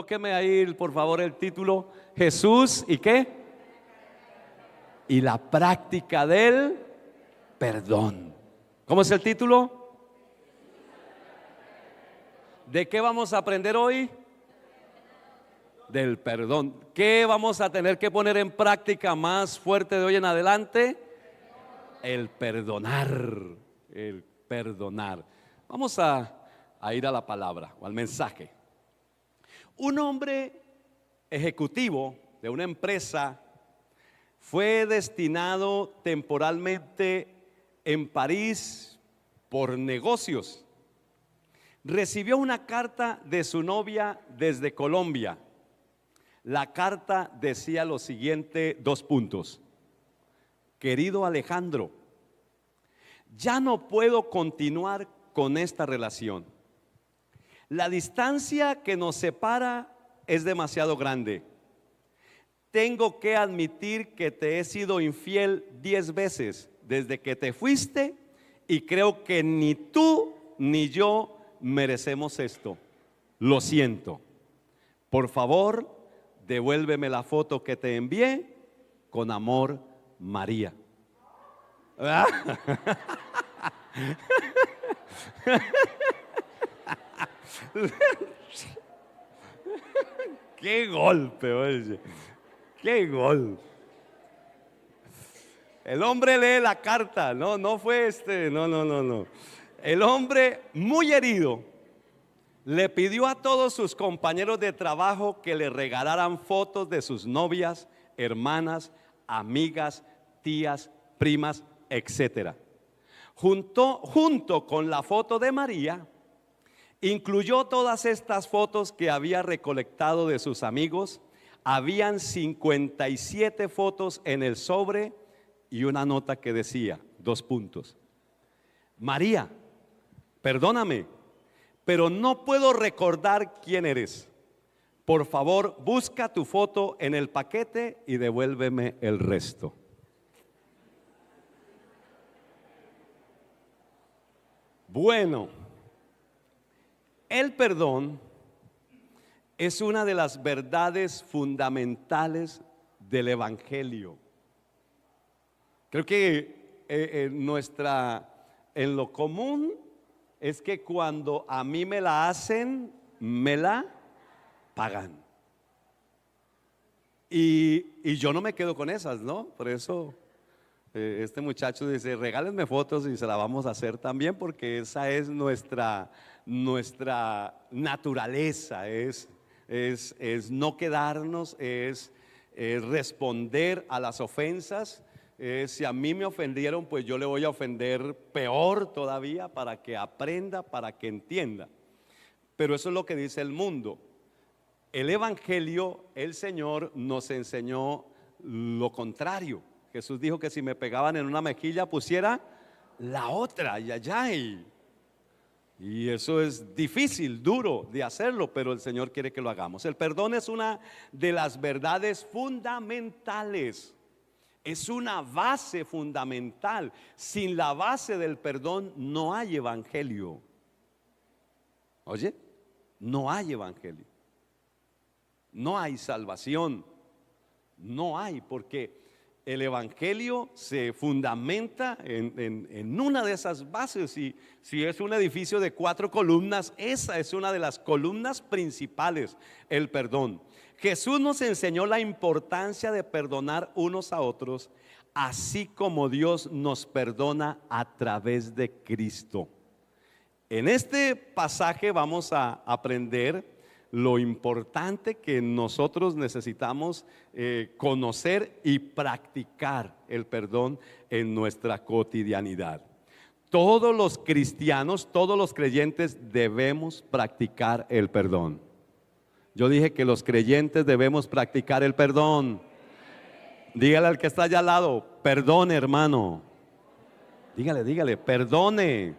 Colóqueme ahí, por favor, el título: Jesús y qué, y la práctica del perdón. ¿Cómo es el título? ¿De qué vamos a aprender hoy? Del perdón. ¿Qué vamos a tener que poner en práctica más fuerte de hoy en adelante? El perdonar. El perdonar. Vamos a ir a la palabra o al mensaje. Un hombre ejecutivo de una empresa fue destinado temporalmente en París por negocios. Recibió una carta de su novia desde Colombia. La carta decía lo siguiente, 2 puntos. Querido Alejandro, ya no puedo continuar con esta relación. La distancia que nos separa es demasiado grande. Tengo que admitir que te he sido infiel 10 veces desde que te fuiste y creo que ni tú ni yo merecemos esto. Lo siento. Por favor, devuélveme la foto que te envié. Con amor, María. Qué golpe, oye. Qué gol. El hombre lee la carta, no fue no. El hombre, muy herido, le pidió a todos sus compañeros de trabajo que le regalaran fotos de sus novias, hermanas, amigas, tías, primas, etcétera. Junto con la foto de María, incluyó todas estas fotos que había recolectado de sus amigos. Habían 57 fotos en el sobre y una nota que decía, 2 puntos. María, perdóname, pero no puedo recordar quién eres. Por favor, busca tu foto en el paquete y devuélveme el resto. Bueno, el perdón es una de las verdades fundamentales del Evangelio. Creo que en lo común es que cuando a mí me la hacen, me la pagan. Y yo no me quedo con esas, ¿no? Por eso este muchacho dice, regálenme fotos y se la vamos a hacer también, porque esa es nuestra naturaleza, es no quedarnos, es responder a las ofensas. Si a mí me ofendieron, pues yo le voy a ofender peor todavía para que aprenda, para que entienda. Pero eso es lo que dice el mundo. El Evangelio, el Señor nos enseñó lo contrario. Jesús dijo que si me pegaban en una mejilla, pusiera la otra, y eso es difícil, duro de hacerlo, pero el Señor quiere que lo hagamos. El perdón es una de las verdades fundamentales. Es una base fundamental. Sin la base del perdón no hay evangelio. Oye, no hay evangelio. No hay salvación. No hay, porque el evangelio se fundamenta en una de esas bases. Y si es un edificio de 4 columnas, esa es una de las columnas principales, el perdón. Jesús nos enseñó la importancia de perdonar unos a otros, así como Dios nos perdona a través de Cristo. En este pasaje vamos a aprender lo importante que nosotros necesitamos conocer y practicar el perdón en nuestra cotidianidad. Todos los cristianos, todos los creyentes debemos practicar el perdón. Yo dije que los creyentes debemos practicar el perdón. Dígale al que está allá al lado, perdone, hermano. Dígale, perdone.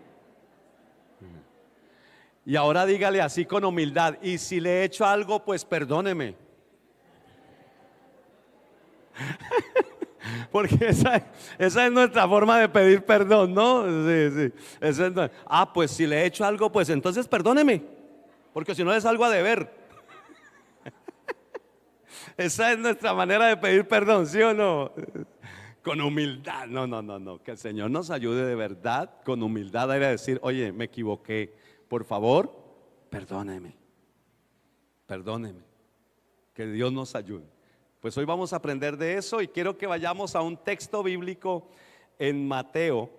Y ahora dígale así con humildad, y si le he hecho algo, pues perdóneme. Porque esa es nuestra forma de pedir perdón, ¿no? Sí. Pues si le he hecho algo, pues entonces perdóneme, porque si no le salgo a deber. Esa es nuestra manera de pedir perdón, ¿sí o no? Con humildad. No, no, no, no. Que el Señor nos ayude de verdad con humildad a ir a decir, oye, me equivoqué. Por favor, perdóneme. Perdóneme. Que Dios nos ayude. Pues hoy vamos a aprender de eso y quiero que vayamos a un texto bíblico en Mateo,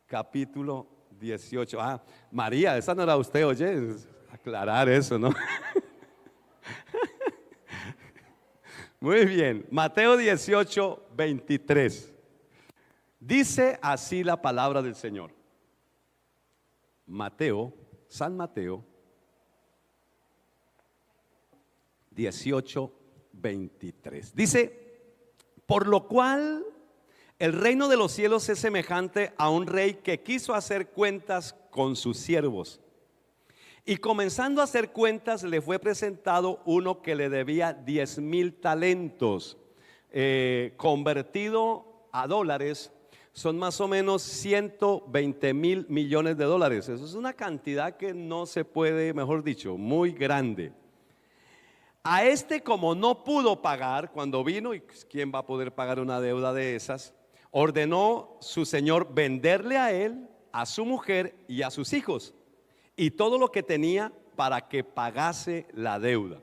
capítulo 18. Ah, María, esa no era usted, oye, aclarar eso, ¿no? Muy bien, Mateo 18, 23. Dice así la palabra del Señor. Mateo, San Mateo 18, 23. Dice, por lo cual el reino de los cielos es semejante a un rey que quiso hacer cuentas con sus siervos. Y comenzando a hacer cuentas, le fue presentado uno que le debía 10,000 talentos. Convertido a dólares, son más o menos 120,000 millones de dólares. Eso es una cantidad que no se puede, mejor dicho, muy grande. A este, como no pudo pagar cuando vino, y quién va a poder pagar una deuda de esas, ordenó su señor venderle a él, a su mujer y a sus hijos y todo lo que tenía para que pagase la deuda.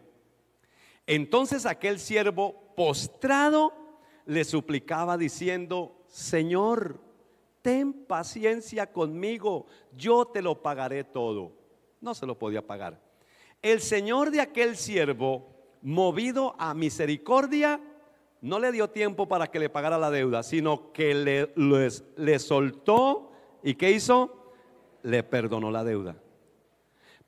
Entonces aquel siervo postrado le suplicaba diciendo, Señor, ten paciencia conmigo, yo te lo pagaré todo. No se lo podía pagar. El señor de aquel siervo, movido a misericordia, no le dio tiempo para que le pagara la deuda, sino que le soltó. ¿Y qué hizo? Le perdonó la deuda.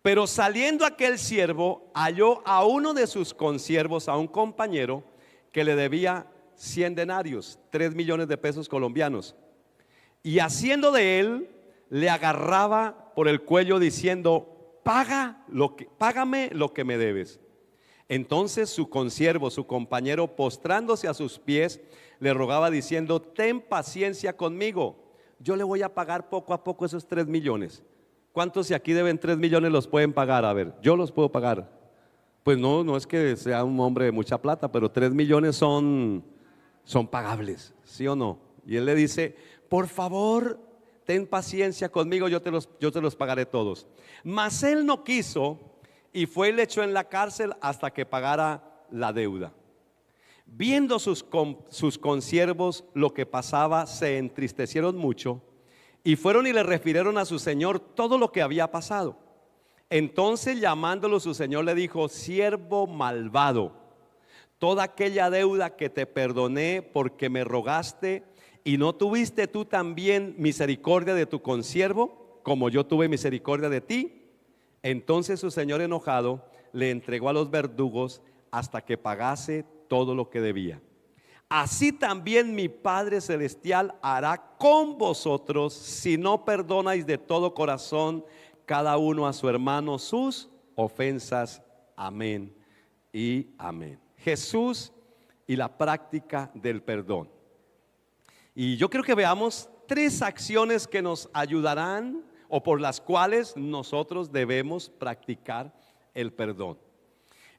Pero saliendo aquel siervo, halló a uno de sus consiervos, a un compañero, que le debía 100 denarios, 3 millones de pesos colombianos. Y haciendo de él, le agarraba por el cuello diciendo, págame lo que me debes. Entonces su consiervo, su compañero, postrándose a sus pies, le rogaba diciendo, ten paciencia conmigo, yo le voy a pagar poco a poco esos 3 millones. ¿Cuántos de aquí deben 3 millones los pueden pagar? A ver, yo los puedo pagar. Pues no es que sea un hombre de mucha plata, pero 3 millones son pagables, ¿sí o no? Y él le dice, por favor, ten paciencia conmigo, yo te los pagaré todos. Mas él no quiso y fue y le echó en la cárcel hasta que pagara la deuda. Viendo sus consiervos lo que pasaba, se entristecieron mucho y fueron y le refirieron a su señor todo lo que había pasado. Entonces llamándolo su señor le dijo, siervo malvado, toda aquella deuda que te perdoné porque me rogaste, y no tuviste tú también misericordia de tu consiervo, como yo tuve misericordia de ti. Entonces su señor enojado le entregó a los verdugos hasta que pagase todo lo que debía. Así también mi Padre Celestial hará con vosotros si no perdonáis de todo corazón cada uno a su hermano sus ofensas. Amén y amén. Jesús y la práctica del perdón. Y yo quiero que veamos 3 acciones que nos ayudarán o por las cuales nosotros debemos practicar el perdón.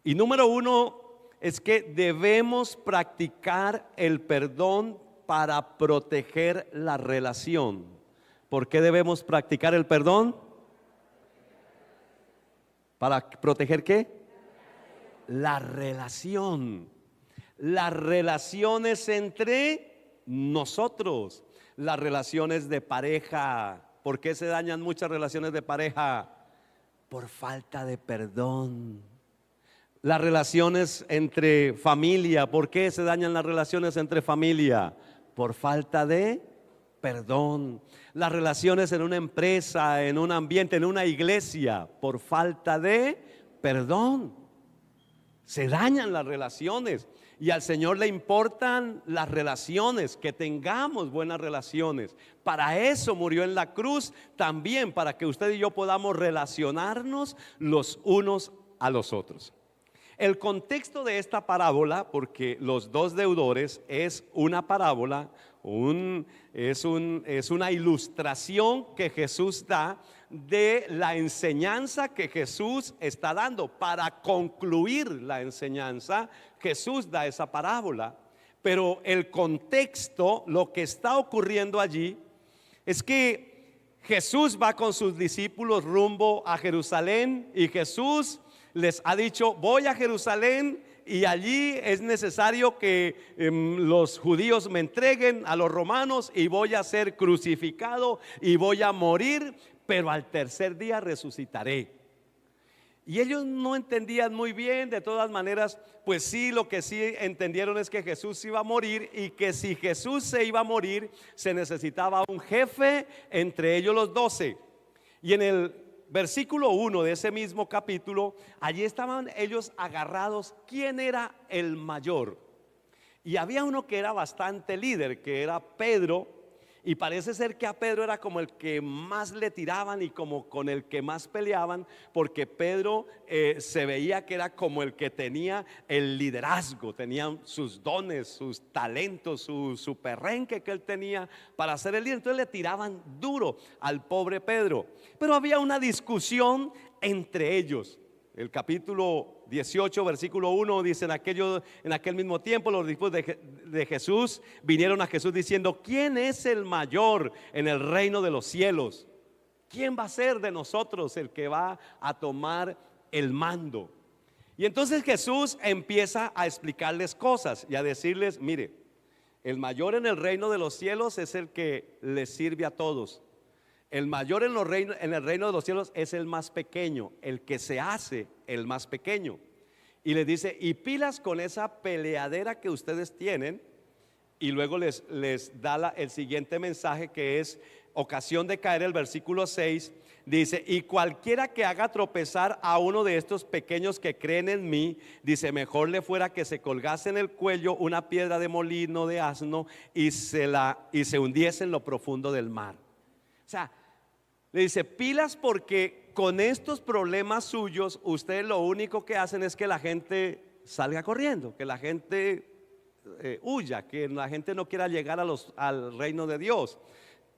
Y número 1 es que debemos practicar el perdón para proteger la relación. ¿Por qué debemos practicar el perdón? ¿Para proteger qué? La relación. Las relaciones entre nosotros, las relaciones de pareja. ¿Por qué se dañan muchas relaciones de pareja? Por falta de perdón. Las relaciones entre familia, ¿por qué se dañan las relaciones entre familia? Por falta de perdón. Las relaciones en una empresa, en un ambiente, en una iglesia, por falta de perdón. Se dañan las relaciones. Y al Señor le importan las relaciones, que tengamos buenas relaciones. Para eso murió en la cruz, también para que usted y yo podamos relacionarnos los unos a los otros. El contexto de esta parábola, porque los 2 deudores es una parábola, es una ilustración que Jesús da de la enseñanza que Jesús está dando. Para concluir la enseñanza, Jesús da esa parábola. Pero el contexto, lo que está ocurriendo allí, es que Jesús va con sus discípulos rumbo a Jerusalén, y Jesús les ha dicho: voy a Jerusalén y allí es necesario que los judíos me entreguen a los romanos, y voy a ser crucificado y voy a morir, pero al tercer día resucitaré. Y ellos no entendían muy bien. De todas maneras, pues sí, lo que sí entendieron es que Jesús iba a morir, y que si Jesús se iba a morir, se necesitaba un jefe entre ellos los 12. Y en el versículo 1 de ese mismo capítulo, allí estaban ellos agarrados. ¿Quién era el mayor? Y había uno que era bastante líder, que era Pedro. Y parece ser que a Pedro era como el que más le tiraban y como con el que más peleaban, porque Pedro se veía que era como el que tenía el liderazgo, tenía sus dones, sus talentos, su perrenque que él tenía para ser el líder. Entonces le tiraban duro al pobre Pedro. Pero había una discusión entre ellos. El capítulo 18, versículo 1 dice: en aquel mismo tiempo los discípulos de Jesús vinieron a Jesús diciendo: ¿quién es el mayor en el reino de los cielos? ¿Quién va a ser de nosotros el que va a tomar el mando? Y entonces Jesús empieza a explicarles cosas y a decirles: mire, el mayor en el reino de los cielos es el que les sirve a todos. El mayor en el reino de los cielos es el más pequeño, el que se hace el más pequeño. Y les dice: y pilas con esa peleadera que ustedes tienen. Y luego les da el siguiente mensaje, que es ocasión de caer. El versículo 6 dice: y cualquiera que haga tropezar a uno de estos pequeños que creen en mí, dice, mejor le fuera que se colgase en el cuello una piedra de molino de asno y se hundiese en lo profundo del mar. O sea, le dice: pilas, porque con estos problemas suyos ustedes lo único que hacen es que la gente salga corriendo, que la gente huya, que la gente no quiera llegar al reino de Dios,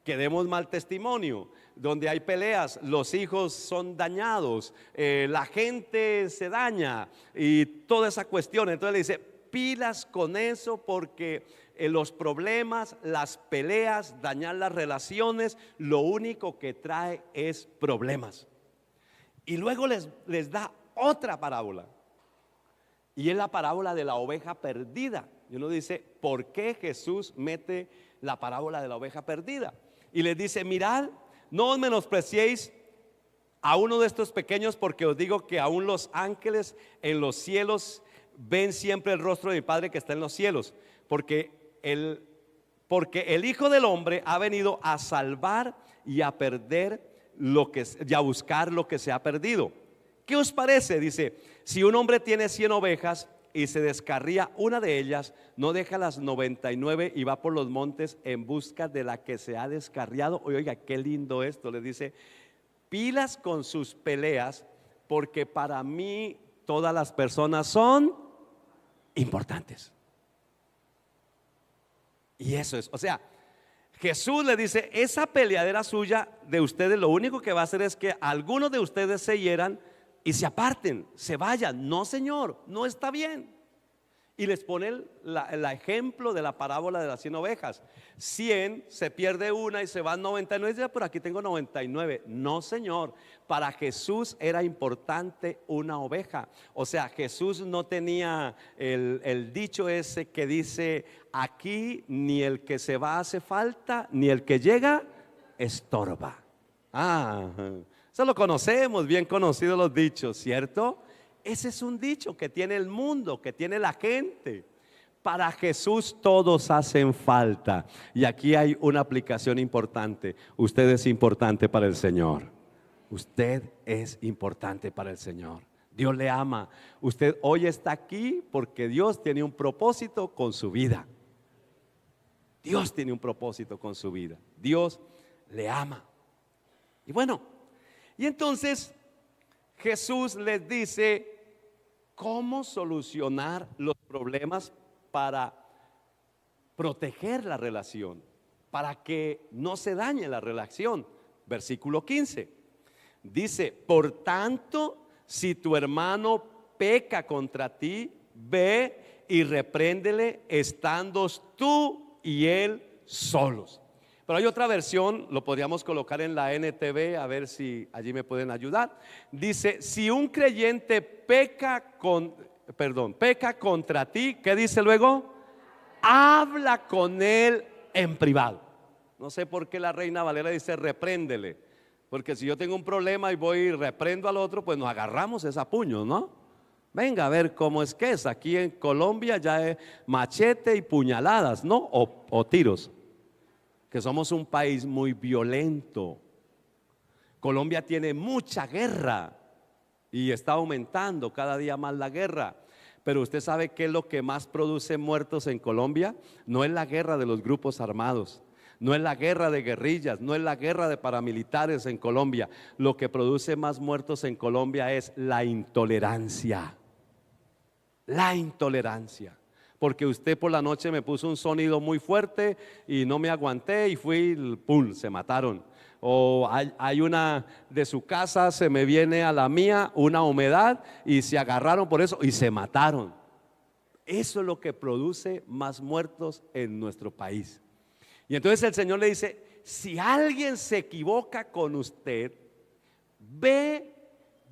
que demos mal testimonio. Donde hay peleas, los hijos son dañados, la gente se daña y toda esa cuestión. Entonces le dice: pilas con eso, porque los problemas, las peleas, dañar las relaciones, lo único que trae es problemas. Y luego les da otra parábola, y es la parábola de la oveja perdida. Y uno dice: ¿por qué Jesús mete la parábola de la oveja perdida? Y les dice: mirad, no os menospreciéis a uno de estos pequeños, porque os digo que aún los ángeles en los cielos ven siempre el rostro de mi Padre que está en los cielos. Porque el Hijo del Hombre ha venido a salvar y a y a buscar lo que se ha perdido. ¿Qué os parece? Dice: si un hombre tiene 100 ovejas y se descarría una de ellas, no deja las 99 y va por los montes en busca de la que se ha descarriado. Oiga, qué lindo esto. Le dice: pilas con sus peleas, porque para mí todas las personas son importantes. Y eso es, o sea, Jesús le dice: esa peleadera suya de ustedes, lo único que va a hacer es que algunos de ustedes se hieran y se aparten, se vayan. No, Señor, no está bien. Y les pone el ejemplo de la parábola de las 100 ovejas. 100, se pierde una y se van 99. Dice: por aquí tengo 99. No, Señor, para Jesús era importante una oveja. O sea, Jesús no tenía el dicho ese que dice: aquí ni el que se va hace falta, ni el que llega estorba. Eso lo conocemos, bien conocidos los dichos, ¿cierto? Ese es un dicho que tiene el mundo, que tiene la gente. Para Jesús todos hacen falta. Y aquí hay una aplicación importante. Usted es importante para el Señor. Usted es importante para el Señor. Dios le ama. Usted hoy está aquí porque Dios tiene un propósito con su vida. Dios tiene un propósito con su vida. Dios le ama. Y bueno, y entonces Jesús les dice cómo solucionar los problemas para proteger la relación, para que no se dañe la relación. Versículo 15 dice: por tanto, si tu hermano peca contra ti, ve y repréndele estando tú y él solos. Pero hay otra versión, lo podríamos colocar en la NTV, a ver si allí me pueden ayudar. Dice: si un creyente peca contra ti, ¿qué dice luego? Habla con él en privado. No sé por qué la Reina Valera dice repréndele, porque si yo tengo un problema y voy y reprendo al otro, pues nos agarramos esa puño, ¿no? Venga a ver cómo es que es. Aquí en Colombia ya es machete y puñaladas, ¿no? O tiros. Que somos un país muy violento. Colombia tiene mucha guerra y está aumentando cada día más la guerra. Pero usted sabe qué es lo que más produce muertos en Colombia. No es la guerra de los grupos armados, no es la guerra de guerrillas, no es la guerra de paramilitares en Colombia. Lo que produce más muertos en Colombia es la intolerancia. La intolerancia. Porque usted por la noche me puso un sonido muy fuerte y no me aguanté y fui, ¡pum!, se mataron. O hay una de su casa, se me viene a la mía una humedad y se agarraron por eso y se mataron. Eso es lo que produce más muertos en nuestro país. Y entonces el Señor le dice: si alguien se equivoca con usted, ve,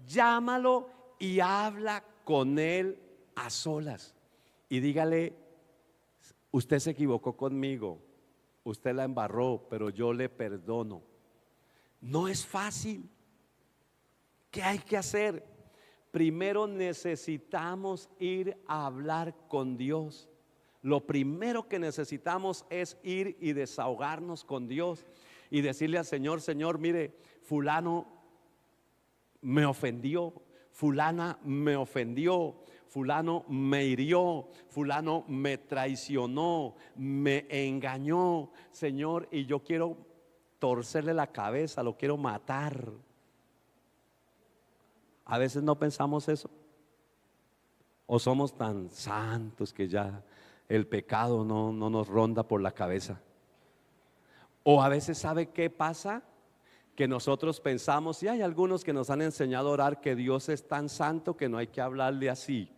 llámalo y habla con él a solas. Y dígale: usted se equivocó conmigo, usted la embarró, pero yo le perdono. No es fácil. ¿Qué hay que hacer? Primero necesitamos ir a hablar con Dios. Lo primero que necesitamos es ir y desahogarnos con Dios y decirle al Señor: Señor, mire, fulano me ofendió, fulana me ofendió, fulano me hirió, fulano me traicionó, me engañó, Señor, y yo quiero torcerle la cabeza, lo quiero matar. A veces no pensamos eso, o somos tan santos que ya el pecado no nos ronda por la cabeza. O a veces, ¿sabe qué pasa? Que nosotros pensamos, y hay algunos que nos han enseñado a orar, que Dios es tan santo que no hay que hablarle así,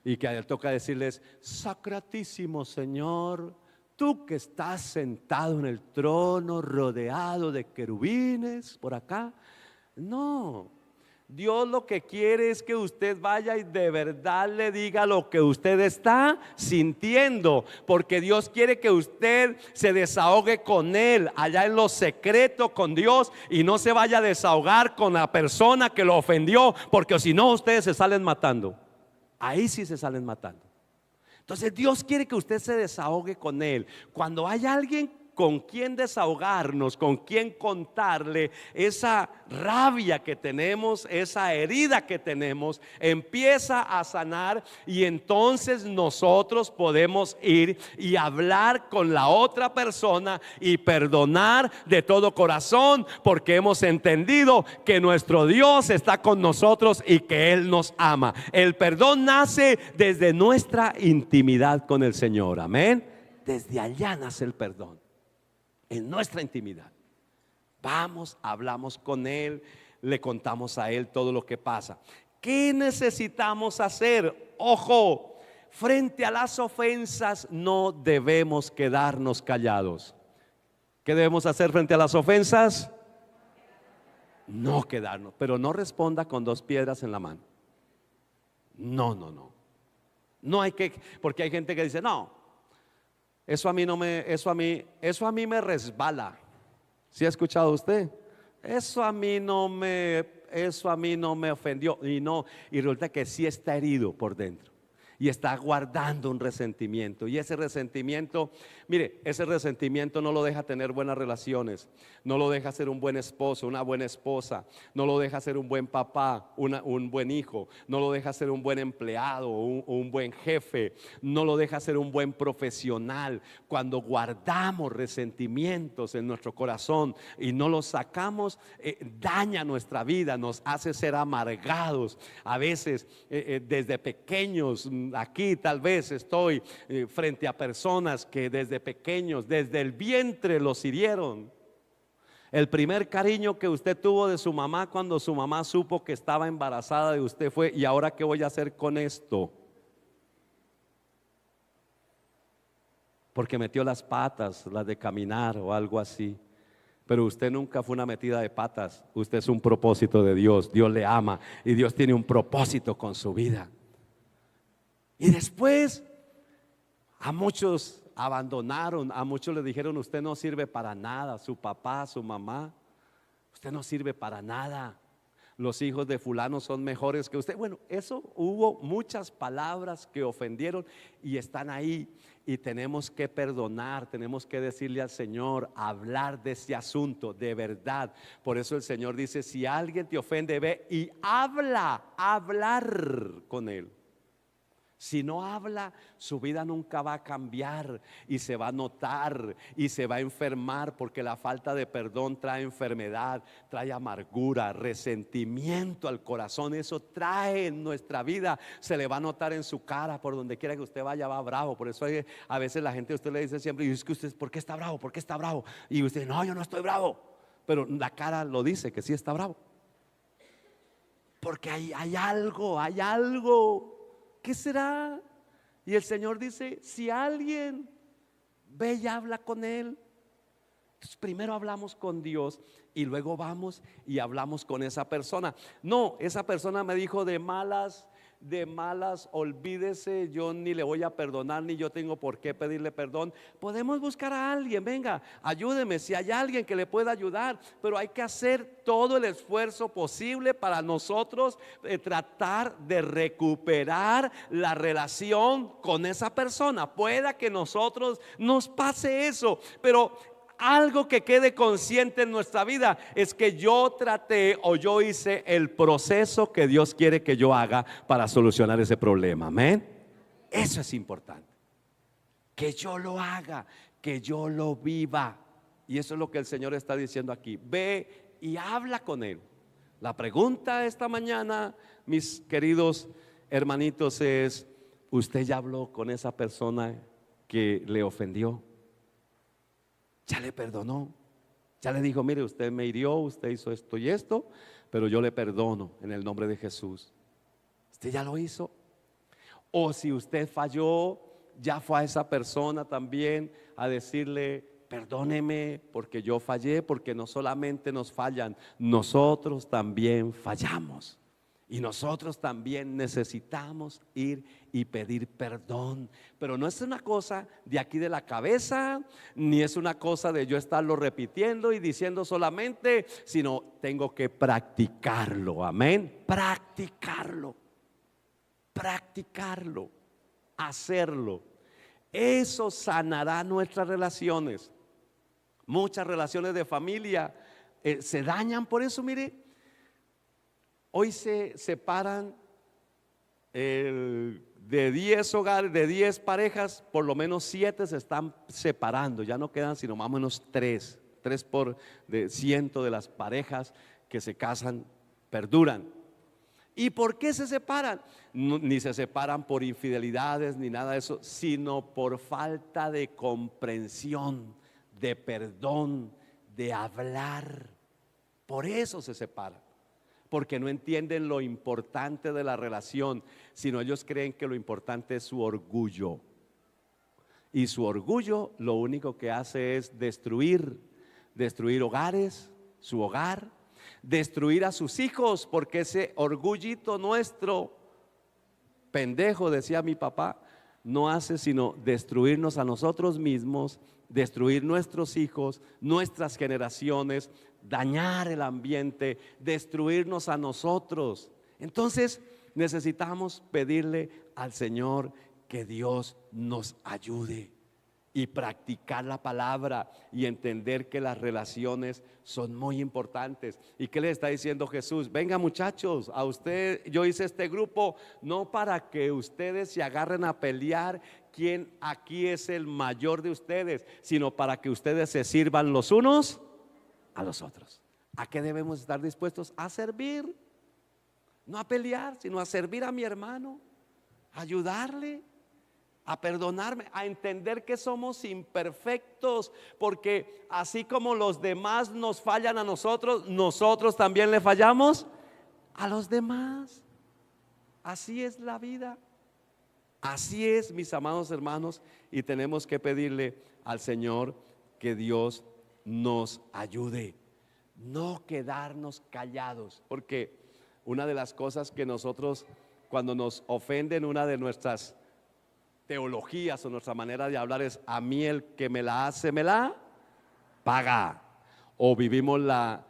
y que a él toca decirles: Sacratísimo Señor, tú que estás sentado en el trono rodeado de querubines por acá. No, Dios lo que quiere es que usted vaya y de verdad le diga lo que usted está sintiendo, porque Dios quiere que usted se desahogue con Él allá en lo secreto con Dios, y no se vaya a desahogar con la persona que lo ofendió, porque si no ustedes se salen matando. Ahí sí se salen matando. Entonces Dios quiere que usted se desahogue con Él. Cuando hay alguien con quien desahogarnos, con quien contarle esa rabia que tenemos, esa herida que tenemos, empieza a sanar, y entonces nosotros podemos ir y hablar con la otra persona y perdonar de todo corazón, porque hemos entendido que nuestro Dios está con nosotros y que Él nos ama. El perdón nace desde nuestra intimidad con el Señor, amén. Desde allá nace el perdón, en nuestra intimidad. Vamos, hablamos con Él, le contamos a Él todo lo que pasa. ¿Qué necesitamos hacer? Ojo, frente a las ofensas no debemos quedarnos callados. ¿Qué debemos hacer frente a las ofensas? No quedarnos, pero no responda con 2 piedras en la mano. No. No hay que, porque hay gente que dice: no, eso a mí me resbala. ¿Sí ha escuchado usted? Eso a mí no me ofendió. Y resulta que sí está herido por dentro y está guardando un resentimiento, y ese resentimiento, mire, ese resentimiento no lo deja tener buenas relaciones, no lo deja ser un buen esposo, una buena esposa, no lo deja ser un buen papá, un buen hijo, no lo deja ser un buen empleado, un buen jefe, no lo deja ser un buen profesional. Cuando guardamos resentimientos en nuestro corazón y no los sacamos, daña nuestra vida, nos hace ser amargados. A veces desde pequeños aquí tal vez estoy frente a personas que desde pequeños, desde el vientre los hirieron. El primer cariño que usted tuvo de su mamá cuando su mamá supo que estaba embarazada de usted fue: ¿y ahora qué voy a hacer con esto? Porque metió las patas, las de caminar o algo así. Pero usted nunca fue una metida de patas. Usted es un propósito de Dios. Dios le ama y Dios tiene un propósito con su vida. Y después a muchos abandonaron, a muchos les dijeron: usted no sirve para nada, su papá, su mamá, usted no sirve para nada, los hijos de fulano son mejores que usted. Bueno, eso, hubo muchas palabras que ofendieron y están ahí, y tenemos que perdonar, tenemos que decirle al Señor, hablar de ese asunto de verdad. Por eso el Señor dice: si alguien te ofende, ve y hablar con él. Si no habla, su vida nunca va a cambiar y se va a notar y se va a enfermar, porque la falta de perdón trae enfermedad, trae amargura, resentimiento al corazón. Eso trae en nuestra vida, se le va a notar en su cara, por donde quiera que usted vaya va bravo. Por eso a veces la gente, usted le dice siempre: y es que usted, ¿por qué está bravo? ¿Por qué está bravo? Y usted: no, yo no estoy bravo. Pero la cara lo dice que sí está bravo, porque hay algo. ¿Qué será? Y el Señor dice: si alguien ve y habla con él. Entonces primero hablamos con Dios y luego vamos y hablamos con esa persona. No, esa persona me dijo de malas, olvídese, yo ni le voy a perdonar, ni yo tengo por qué pedirle perdón. Podemos buscar a alguien, venga, ayúdeme, si hay alguien que le pueda ayudar, pero hay que hacer todo el esfuerzo posible para nosotros tratar de recuperar la relación con esa persona. Pueda que nosotros nos pase eso, pero algo que quede consciente en nuestra vida es que yo traté o yo hice el proceso que Dios quiere que yo haga para solucionar ese problema. Amén. Eso es importante, que yo lo haga, que yo lo viva. Y eso es lo que el Señor está diciendo aquí: ve y habla con él. La pregunta esta mañana, mis queridos hermanitos, es: ¿usted ya habló con esa persona que le ofendió? ¿Ya le perdonó? ¿Ya le dijo: mire, usted me hirió, usted hizo esto y esto, pero yo le perdono en el nombre de Jesús? ¿Usted ya lo hizo? O si usted falló, ya fue a esa persona también a decirle: perdóneme porque yo fallé, porque no solamente nos fallan, nosotros también fallamos. Y nosotros también necesitamos ir y pedir perdón. Pero no es una cosa de aquí de la cabeza, ni es una cosa de yo estarlo repitiendo y diciendo solamente, sino tengo que practicarlo. Amén. Practicarlo, hacerlo. Eso sanará nuestras relaciones. Muchas relaciones de familia se dañan por eso. Mire, hoy se separan de 10 hogares, de 10 parejas, por lo menos 7 se están separando. Ya no quedan sino más o menos 3 por de 100 de las parejas que se casan perduran. ¿Y por qué se separan? No, ni se separan por infidelidades ni nada de eso, sino por falta de comprensión, de perdón, de hablar. Por eso se separan, porque no entienden lo importante de la relación, sino ellos creen que lo importante es su orgullo. Y su orgullo lo único que hace es destruir hogares, su hogar, destruir a sus hijos, porque ese orgullito nuestro, pendejo, decía mi papá, no hace sino destruirnos a nosotros mismos, destruir nuestros hijos, nuestras generaciones, dañar el ambiente, destruirnos a nosotros. Entonces necesitamos pedirle al Señor que Dios nos ayude y practicar la palabra y entender que las relaciones son muy importantes. ¿Y qué le está diciendo Jesús? Venga, muchachos, a usted yo hice este grupo no para que ustedes se agarren a pelear quién aquí es el mayor de ustedes, sino para que ustedes se sirvan los unos a los otros. ¿A qué debemos estar dispuestos? A servir, no a pelear, sino a servir a mi hermano, ayudarle a perdonarme, a entender que somos imperfectos, porque así como los demás nos fallan a nosotros, nosotros también le fallamos a los demás. Así es la vida. Así es, mis amados hermanos, y tenemos que pedirle al Señor que Dios nos ayude, no quedarnos callados, porque una de las cosas que nosotros, cuando nos ofenden una de nuestras teologías o nuestra manera de hablar es: a mí el que me la hace me la paga. O vivimos la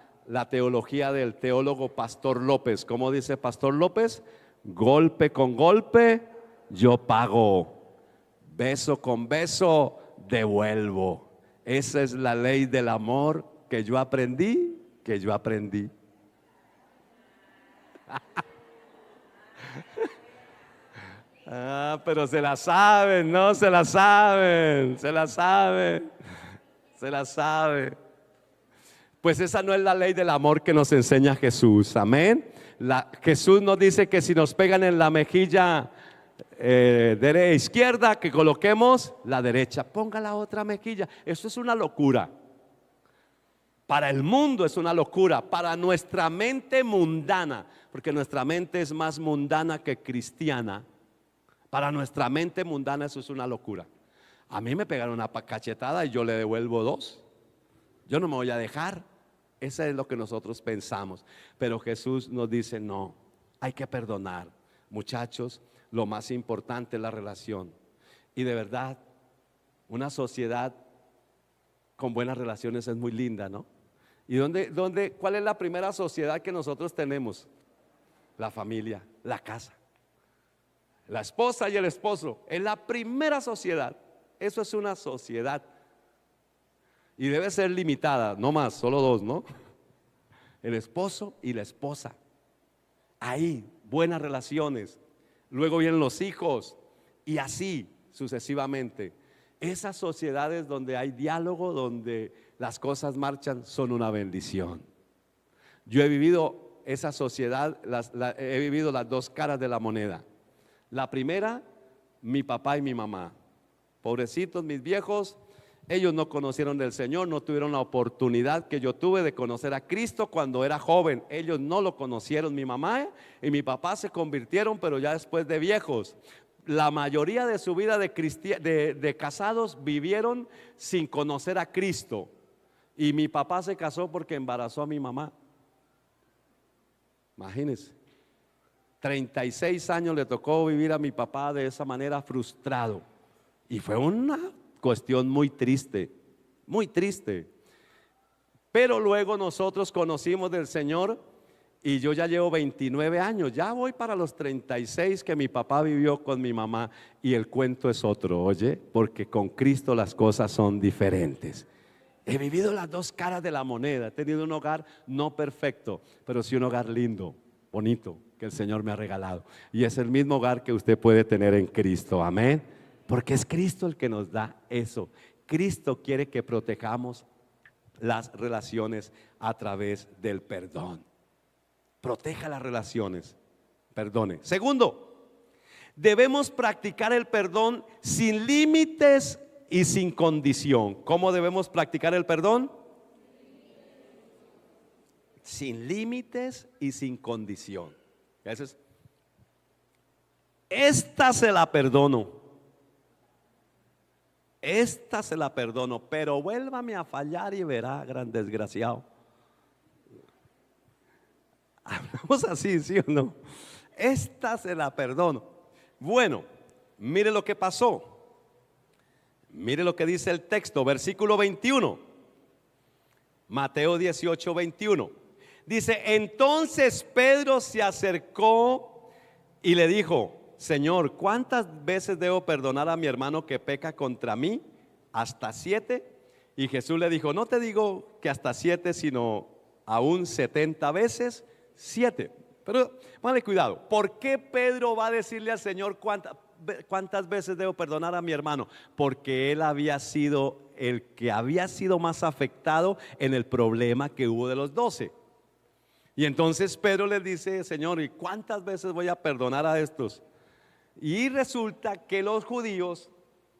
teología del teólogo Pastor López. ¿Cómo dice Pastor López? Golpe con golpe yo pago, beso con beso devuelvo. Esa es la ley del amor que yo aprendí. Pero se la saben, no se la saben, se la saben. Pues esa no es la ley del amor que nos enseña Jesús, amén. Jesús nos dice que si nos pegan en la mejilla izquierda, que coloquemos la derecha, ponga la otra mejilla. Eso es una locura. Para el mundo es una locura, para nuestra mente mundana, porque nuestra mente es más mundana que cristiana. Para nuestra mente mundana eso es una locura. A mí me pegaron una cachetada y yo le devuelvo dos. Yo no me voy a dejar. Eso es lo que nosotros pensamos. Pero Jesús nos dice: no, hay que perdonar. Muchachos, lo más importante es la relación. Y de verdad, una sociedad con buenas relaciones es muy linda, ¿no? ¿Y cuál es la primera sociedad que nosotros tenemos? La familia, la casa. La esposa y el esposo es la primera sociedad. Eso es una sociedad. Y debe ser limitada, no más, solo dos, ¿no? El esposo y la esposa. Ahí, buenas relaciones. Luego vienen los hijos y así sucesivamente. Esas sociedades donde hay diálogo, donde las cosas marchan, son una bendición. Yo he vivido esa sociedad, he vivido las dos caras de la moneda. La primera, mi papá y mi mamá. Pobrecitos mis viejos, ellos no conocieron del Señor, no tuvieron la oportunidad que yo tuve de conocer a Cristo cuando era joven. Ellos no lo conocieron. Mi mamá y mi papá se convirtieron, pero ya después de viejos. La mayoría de su vida de casados vivieron sin conocer a Cristo. Y mi papá se casó porque embarazó a mi mamá. Imagínense. 36 años le tocó vivir a mi papá de esa manera, frustrado. Y fue una cuestión muy triste, muy triste. Pero luego nosotros conocimos del Señor y yo ya llevo 29 años, ya voy para los 36 que mi papá vivió con mi mamá. Y el cuento es otro, oye, porque con Cristo las cosas son diferentes. He vivido las dos caras de la moneda, he tenido un hogar no perfecto, pero sí un hogar lindo, bonito, que el Señor me ha regalado. Y es el mismo hogar que usted puede tener en Cristo, amén. Porque es Cristo el que nos da eso. Cristo quiere que protejamos las relaciones a través del perdón. Proteja las relaciones, perdone. Segundo, debemos practicar el perdón sin límites y sin condición. ¿Cómo debemos practicar el perdón? Sin límites y sin condición. Esta se la perdono. Esta se la perdono, pero vuélvame a fallar y verá, gran desgraciado. Hablamos así, ¿sí o no? Esta se la perdono. Bueno, mire lo que pasó. Mire lo que dice el texto, versículo 21. Mateo 18, 21. Dice: entonces Pedro se acercó y le dijo: Señor, ¿cuántas veces debo perdonar a mi hermano que peca contra mí? ¿Hasta 7? Y Jesús le dijo: no te digo que hasta 7, sino aún 70 veces 7. Pero ponle cuidado, ¿por qué Pedro va a decirle al Señor cuántas veces debo perdonar a mi hermano? Porque él había sido el que había sido más afectado en el problema que hubo de los 12. Y entonces Pedro le dice: Señor, ¿y cuántas veces voy a perdonar a estos? Y resulta que los judíos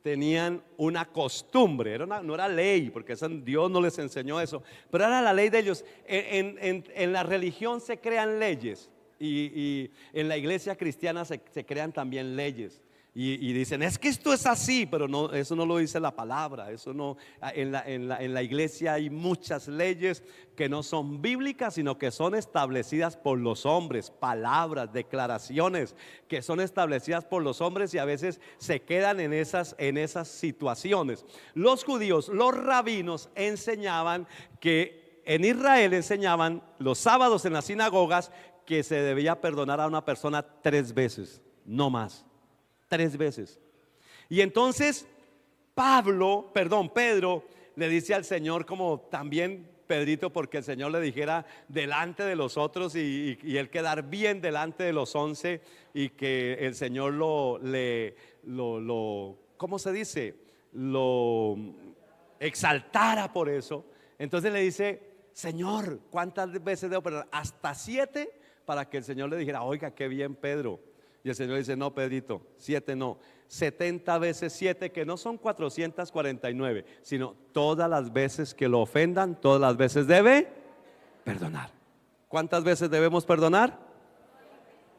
tenían una costumbre, no era ley, porque Dios no les enseñó eso, pero era la ley de ellos. En la religión se crean leyes y en la iglesia cristiana se crean también leyes. Y dicen, es que esto es así, pero no, eso no lo dice la palabra. Eso no, en la iglesia hay muchas leyes que no son bíblicas, sino que son establecidas por los hombres, palabras, declaraciones que son establecidas por los hombres y a veces se quedan en esas situaciones. Los judíos, los rabinos enseñaban que en Israel enseñaban los sábados en las sinagogas que se debía perdonar a una persona 3 veces, no más. 3 veces. Y entonces Pedro le dice al Señor, como también Pedrito, porque el Señor le dijera delante de los otros y él quedar bien delante de los 11 y que el Señor ¿cómo se dice? Lo exaltara por eso. Entonces le dice, Señor, ¿cuántas veces debo perdonar? Hasta 7, para que el Señor le dijera, oiga, qué bien, Pedro. Y el Señor dice, no, Pedrito, 7 no, 70 veces 7, que no son 449, sino todas las veces que lo ofendan, todas las veces debe perdonar. ¿Cuántas veces debemos perdonar?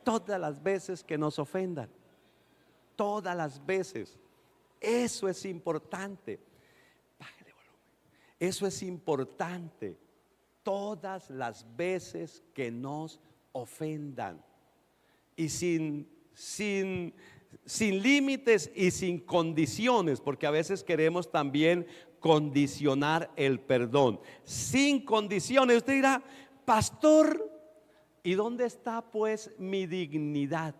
Todas las veces que nos ofendan, todas las veces. Eso es importante. Bájale volumen. Eso es importante. Todas las veces que nos ofendan. Y sin límites y sin condiciones, porque a veces queremos también condicionar el perdón. Sin condiciones. Usted dirá, pastor, ¿y dónde está pues mi dignidad?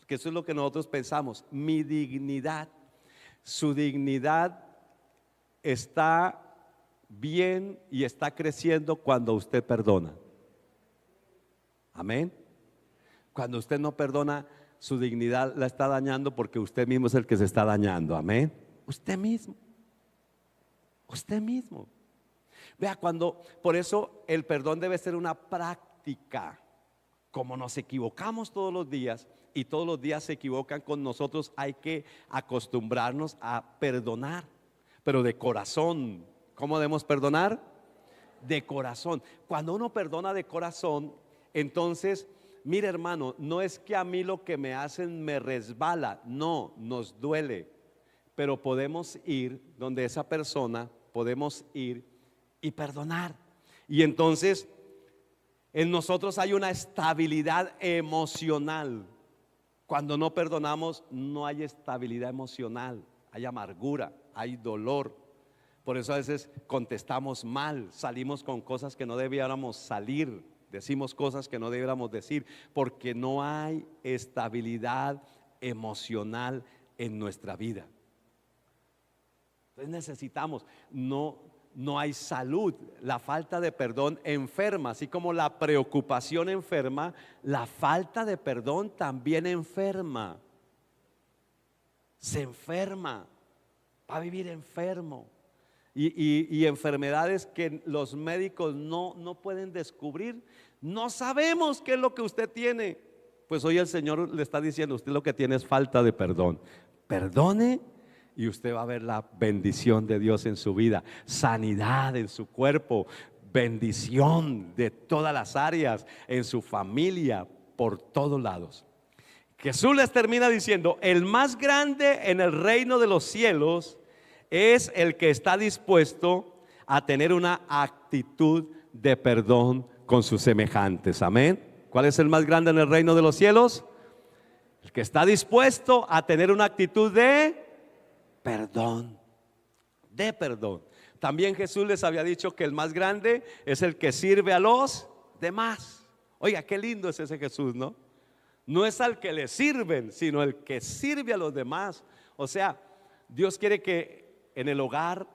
Que eso es lo que nosotros pensamos, mi dignidad. Su dignidad está bien y está creciendo cuando usted perdona. Amén. Cuando usted no perdona, su dignidad la está dañando porque usted mismo es el que se está dañando. Amén. Usted mismo. Usted mismo. Vea, por eso el perdón debe ser una práctica. Como nos equivocamos todos los días y todos los días se equivocan con nosotros, hay que acostumbrarnos a perdonar, pero de corazón. ¿Cómo debemos perdonar? De corazón. Cuando uno perdona de corazón, entonces, mire, hermano, no es que a mí lo que me hacen me resbala, no, nos duele, pero podemos ir donde esa persona, podemos ir y perdonar. Y entonces en nosotros hay una estabilidad emocional. Cuando no perdonamos no hay estabilidad emocional, hay amargura, hay dolor. Por eso a veces contestamos mal, salimos con cosas que no debiéramos salir, decimos cosas que no debiéramos decir, porque no hay estabilidad emocional en nuestra vida. Entonces necesitamos, no hay salud. La falta de perdón enferma, así como la preocupación enferma, la falta de perdón también enferma. Se enferma, va a vivir enfermo. Y enfermedades que los médicos no pueden descubrir. No sabemos qué es lo que usted tiene. Pues hoy el Señor le está diciendo, usted lo que tiene es falta de perdón. Perdone y usted va a ver la bendición de Dios en su vida, sanidad en su cuerpo, bendición de todas las áreas, en su familia, por todos lados. Jesús les termina diciendo, el más grande en el reino de los cielos es el que está dispuesto a tener una actitud de perdón con sus semejantes. Amén. ¿Cuál es el más grande en el reino de los cielos? El que está dispuesto a tener una actitud de perdón. De perdón. También Jesús les había dicho que el más grande es el que sirve a los demás. Oiga, qué lindo es ese Jesús, ¿no? No es al que le sirven, sino el que sirve a los demás. O sea, Dios quiere que en el hogar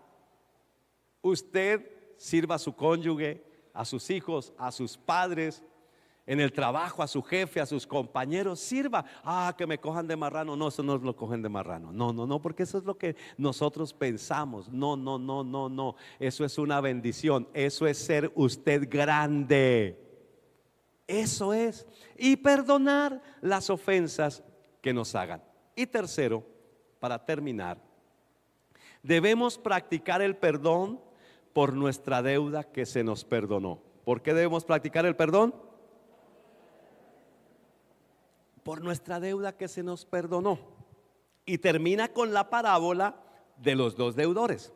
usted sirva a su cónyuge, a sus hijos, a sus padres, en el trabajo, a su jefe, a sus compañeros, sirva. Que me cojan de marrano. No, eso no lo cogen de marrano. No, porque eso es lo que nosotros pensamos. No. Eso es una bendición. Eso es ser usted grande. Eso es. Y perdonar las ofensas que nos hagan. Y tercero, para terminar, debemos practicar el perdón por nuestra deuda que se nos perdonó. ¿Por qué debemos practicar el perdón? Por nuestra deuda que se nos perdonó. Y termina con la parábola de los dos deudores.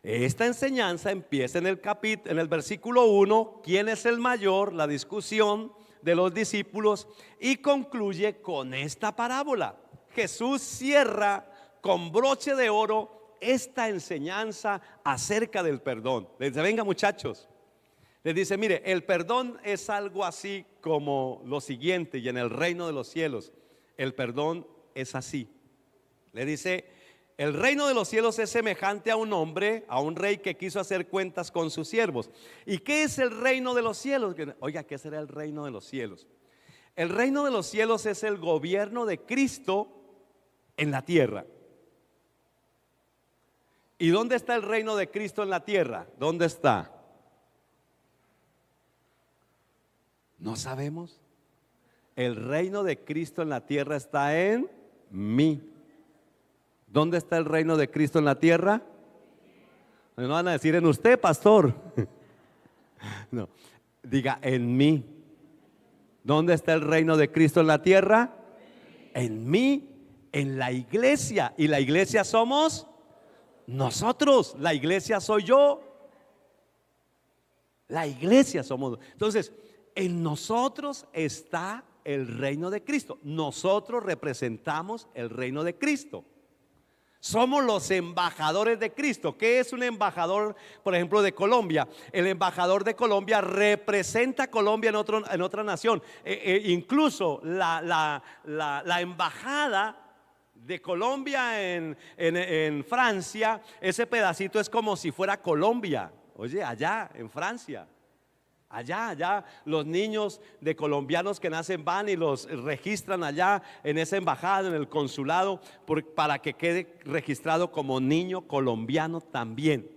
Esta enseñanza empieza en el versículo 1, ¿quién es el mayor? La discusión de los discípulos, y concluye con esta parábola. Jesús cierra con broche de oro esta enseñanza acerca del perdón. Les dice, venga muchachos, les dice, mire, el perdón es algo así como lo siguiente, y en el reino de los cielos el perdón es así. Le dice, el reino de los cielos es semejante a un hombre, a un rey que quiso hacer cuentas con sus siervos. ¿Y qué es el reino de los cielos? Oiga, ¿qué será el reino de los cielos? El reino de los cielos es el gobierno de Cristo en la tierra. ¿Y dónde está el reino de Cristo en la tierra? ¿Dónde está? No sabemos. El reino de Cristo en la tierra está en mí. ¿Dónde está el reino de Cristo en la tierra? No van a decir en usted, pastor. No, diga en mí. ¿Dónde está el reino de Cristo en la tierra? En mí, en la iglesia. Y la iglesia somos nosotros. La iglesia soy yo. La iglesia somos. Entonces, en nosotros está el reino de Cristo. Nosotros representamos el reino de Cristo. Somos los embajadores de Cristo. ¿Qué es un embajador, por ejemplo, de Colombia? El embajador de Colombia representa a Colombia en otra nación. Incluso la embajada de Colombia en Francia, ese pedacito es como si fuera Colombia. Oye, allá en Francia. Allá los niños de colombianos que nacen van y los registran allá en esa embajada, en el consulado, para que quede registrado como niño colombiano también.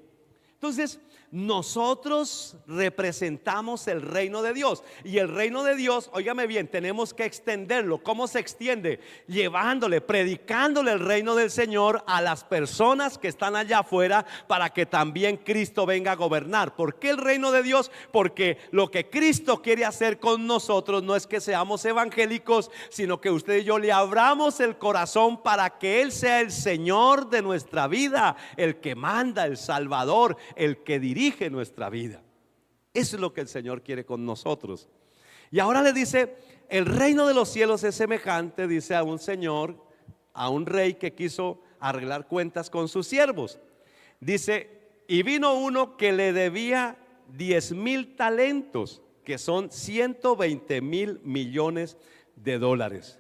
Entonces, nosotros representamos el reino de Dios. Y el reino de Dios, óigame bien, tenemos que extenderlo. ¿Cómo se extiende? Llevándole, predicándole el reino del Señor a las personas que están allá afuera, para que también Cristo venga a gobernar. ¿Por qué el reino de Dios? Porque lo que Cristo quiere hacer con nosotros no es que seamos evangélicos, sino que usted y yo le abramos el corazón para que Él sea el Señor de nuestra vida, el que manda, el Salvador, el que dirige nuestra vida. Eso es lo que el Señor quiere con nosotros. Y ahora le dice, el reino de los cielos es semejante, dice, a un señor, a un rey que quiso arreglar cuentas con sus siervos. Dice, y vino uno que le debía 10,000 talentos, que son 120,000 millones de dólares.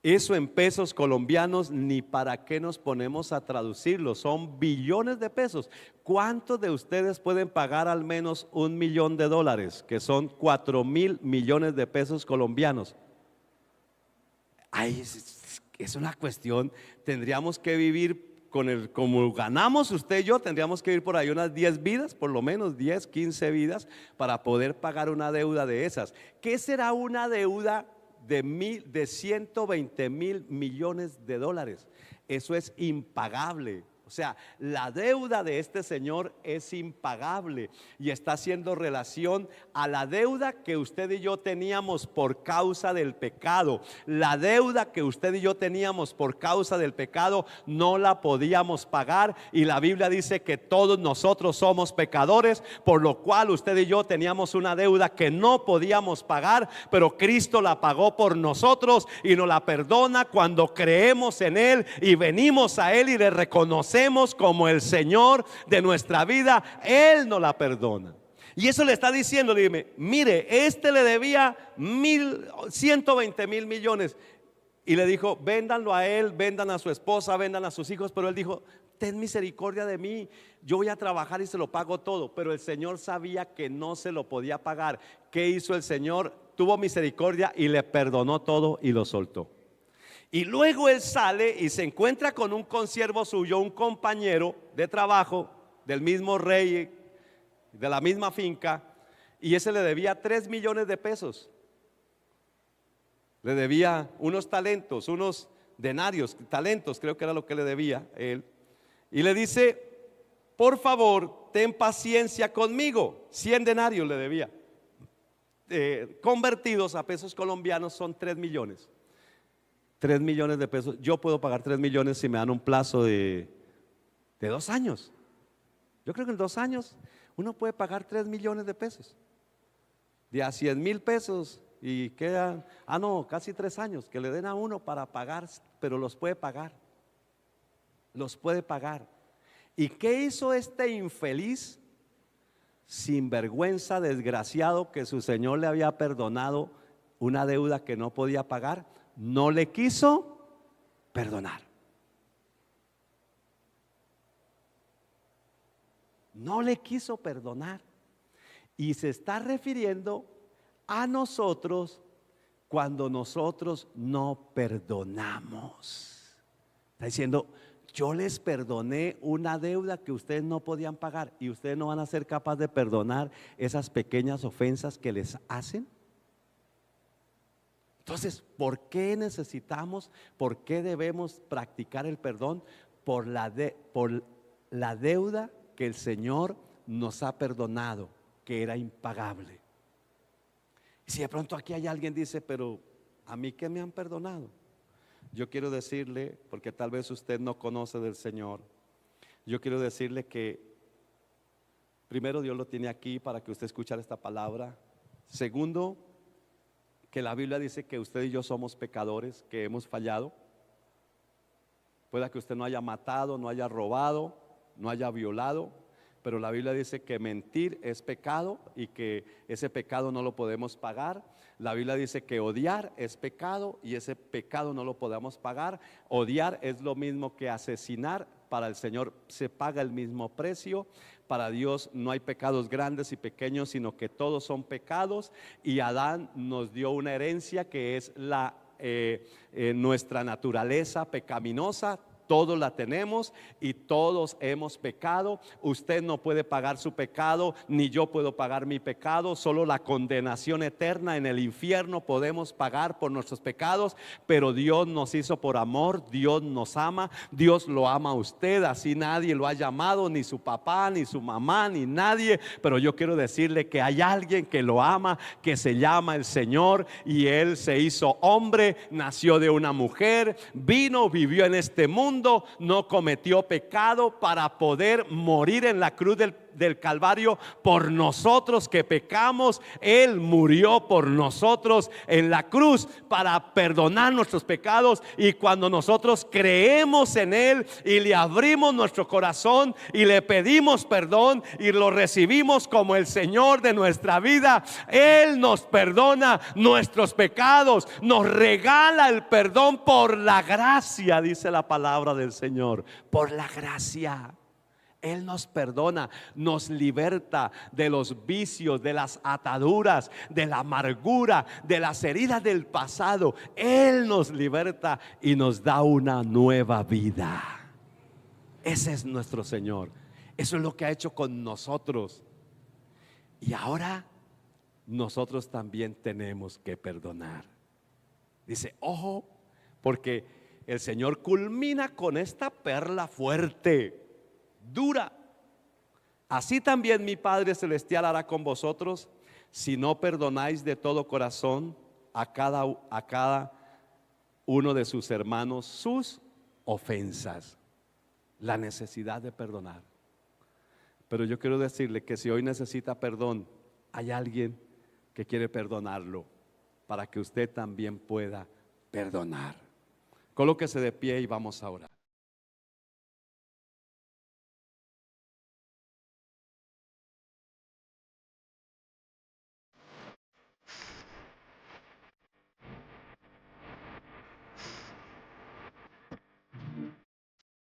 Eso en pesos colombianos, ni para qué nos ponemos a traducirlo, son billones de pesos. ¿Cuántos de ustedes pueden pagar al menos $1,000,000, que son 4,000 millones de pesos colombianos? Ay, es una cuestión, tendríamos que vivir como ganamos usted y yo, tendríamos que vivir por ahí unas 10 vidas, por lo menos 10, 15 vidas, para poder pagar una deuda de esas. ¿Qué será una deuda de 120,000 millones de dólares? Eso es impagable. O sea, la deuda de este señor es impagable y está haciendo relación a la deuda que usted y yo teníamos por causa del pecado. La deuda que usted y yo teníamos por causa del pecado no la podíamos pagar, y la Biblia dice que todos nosotros somos pecadores, por lo cual usted y yo teníamos una deuda que no podíamos pagar, pero Cristo la pagó por nosotros y nos la perdona cuando creemos en Él y venimos a Él y le reconocemos como el Señor de nuestra vida. Él nos la perdona. Y eso le está diciendo, dime, mire, este le debía 120,000 millones. Y le dijo, véndanlo a él, vendan a su esposa, vendan a sus hijos. Pero él dijo, ten misericordia de mí, yo voy a trabajar y se lo pago todo. Pero el Señor sabía que no se lo podía pagar. ¿Qué hizo el Señor? Tuvo misericordia y le perdonó todo y lo soltó. Y luego él sale y se encuentra con un consiervo suyo, un compañero de trabajo del mismo rey, de la misma finca, y ese le debía 3 millones de pesos. Le debía unos talentos, unos denarios, talentos creo que era lo que le debía él. Y le dice, por favor, ten paciencia conmigo. 100 denarios le debía. Convertidos a pesos colombianos son 3 millones. 3 millones de pesos. Yo puedo pagar 3 millones si me dan un plazo de 2 años. Yo creo que en 2 años uno puede pagar 3 millones de pesos. De a 100,000 pesos y quedan, casi 3 años que le den a uno para pagar, pero los puede pagar. Los puede pagar. ¿Y qué hizo este infeliz, sinvergüenza, desgraciado, que su señor le había perdonado una deuda que no podía pagar? No le quiso perdonar. No le quiso perdonar. Y se está refiriendo a nosotros cuando nosotros no perdonamos. Está diciendo, yo les perdoné una deuda que ustedes no podían pagar y ustedes no van a ser capaces de perdonar esas pequeñas ofensas que les hacen. Entonces, ¿por qué necesitamos, por qué debemos practicar el perdón? Por la deuda que el Señor nos ha perdonado, que era impagable. Y si de pronto aquí hay alguien que dice, pero ¿a mí qué me han perdonado? Yo quiero decirle, porque tal vez usted no conoce del Señor, yo quiero decirle que primero Dios lo tiene aquí para que usted escuchara esta palabra. Segundo, que la Biblia dice que usted y yo somos pecadores, que hemos fallado. Pueda que usted no haya matado, no haya robado, no haya violado, pero la Biblia dice que mentir es pecado y que ese pecado no lo podemos pagar. La Biblia dice que odiar es pecado y ese pecado no lo podemos pagar. Odiar es lo mismo que asesinar. Para el Señor se paga el mismo precio. Para Dios no hay pecados grandes y pequeños, sino que todos son pecados. Y Adán nos dio una herencia que es nuestra naturaleza pecaminosa. Todos la tenemos y todos hemos pecado. Usted no puede pagar su pecado, ni yo puedo pagar mi pecado. Solo la condenación eterna en el infierno podemos pagar por nuestros pecados. Pero Dios nos hizo por amor, Dios nos ama, Dios lo ama a usted. Así nadie lo ha llamado, ni su papá, ni su mamá, ni nadie. Pero yo quiero decirle que hay alguien que lo ama, que se llama el Señor. Y Él se hizo hombre, nació de una mujer, vino, vivió en este mundo, no cometió pecado para poder morir en la cruz del Calvario por nosotros que pecamos. Él murió por nosotros en la cruz para perdonar nuestros pecados. Y cuando nosotros creemos en Él y le abrimos nuestro corazón y le pedimos perdón y lo recibimos como el Señor de nuestra vida, Él nos perdona nuestros pecados, nos regala el perdón por la gracia, dice la palabra del Señor. Por la gracia Él nos perdona, nos liberta de los vicios, de las ataduras, de la amargura, de las heridas del pasado. Él nos liberta y nos da una nueva vida. Ese es nuestro Señor. Eso es lo que ha hecho con nosotros. Y ahora nosotros también tenemos que perdonar. Dice, ojo, porque el Señor culmina con esta perla fuerte, dura. Así también mi Padre Celestial hará con vosotros si no perdonáis de todo corazón a cada uno de sus hermanos sus ofensas. La necesidad de perdonar. Pero yo quiero decirle que si hoy necesita perdón, hay alguien que quiere perdonarlo para que usted también pueda perdonar. Colóquese de pie y vamos a orar.